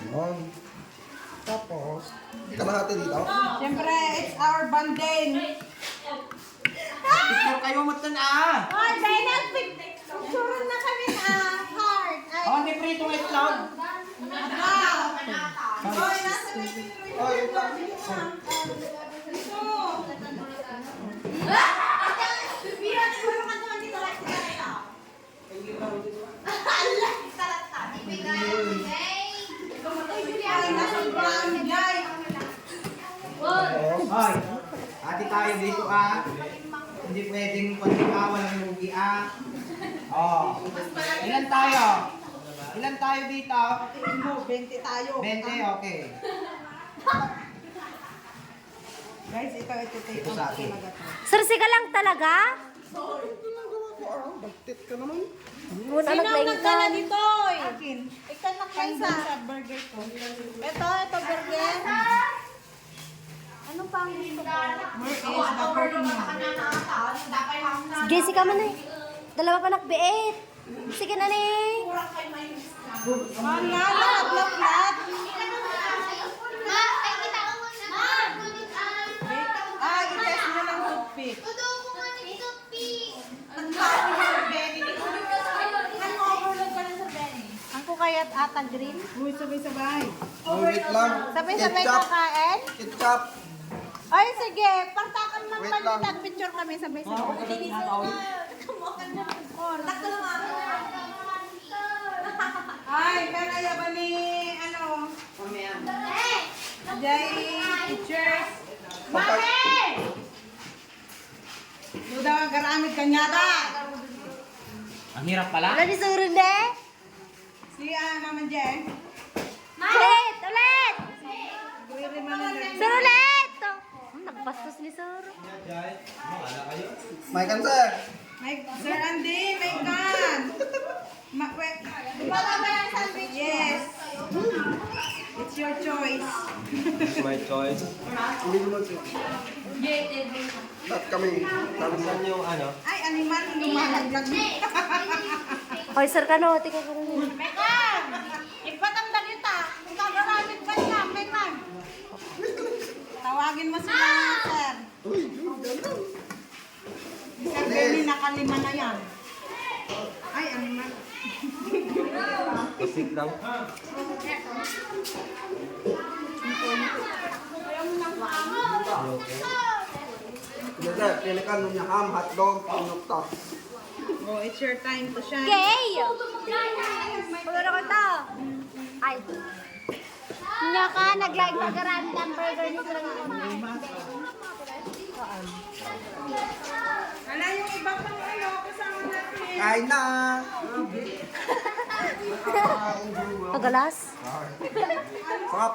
Yun. Tapos, kalahati dito. Siyempre, it's our banding. Picture kayo matan ah! Oh, Zainab, picture na kami na heart. Ay, Oh, hindi prito ng itlog. Oy, nasa may Oh, yun lang. Hoy, ate tayo dito ah. Hindi pwedeng pag-ikawan ng lugi ah. Oh. Ilan tayo? Ilan tayo dito? 20 tayo. 20, okay. Guys, ito take Ito sa akin. talaga to. Sarsi ka lang talaga? Bagtit ka naman. Muna Sino ang naglaing nagdala ka. dito? Akin. Ikaw na kaisa. Sa burger ko. Ito burger. Ano pa ang gusto ko? Where is the burger niya? Jessica man eh. Dalawa pa nakbiit. Sige na ni. Wala, lahat. I-test mo lang toothpick. Ang ko kaya't ata green? Uy, sabay-sabay. Oh, wait lang. Sabay-sabay Ketchup. kakain? Ketchup. Ay, sige. Pagtakan ng Wait lang. malitan, picture kami sabay-sabay. Ay, kaya ba ni, ano, Jay, pictures. Yung daw ang garamit kanyada. Ang hirap pala. Wala ni Surun eh. Si Mama Jay. Ulit! Ulit! Really, Mama Jay. Sur ulit! Nagpastos ni Sur. May cancer. Sir Andy, may can. Yes. It's your choice. It's my choice. Hindi naman siya. Lahat kami. Saan yung ano? Ay, animal, lumalaglag. Hoy, Sir Kano, tika ka rin. Mekan! Ipatanda kita. Kung kagaramit ba niya, Mekan? Tawagin mo sila, sir. Uy, yun, gano'n. Sir Benny, nakalima na yan. Ay, animal. Kasig lang. Dessert, pilikan mo niya ham, hotdog, pinukta. Oh, it's your time to shine. Gay! Pagano ko to? Ay. Nya ka, naglaing pagkarami ng burger ni Sir. Wala yung iba pang ano, kasama natin. Kain na! Pagalas? Sarap!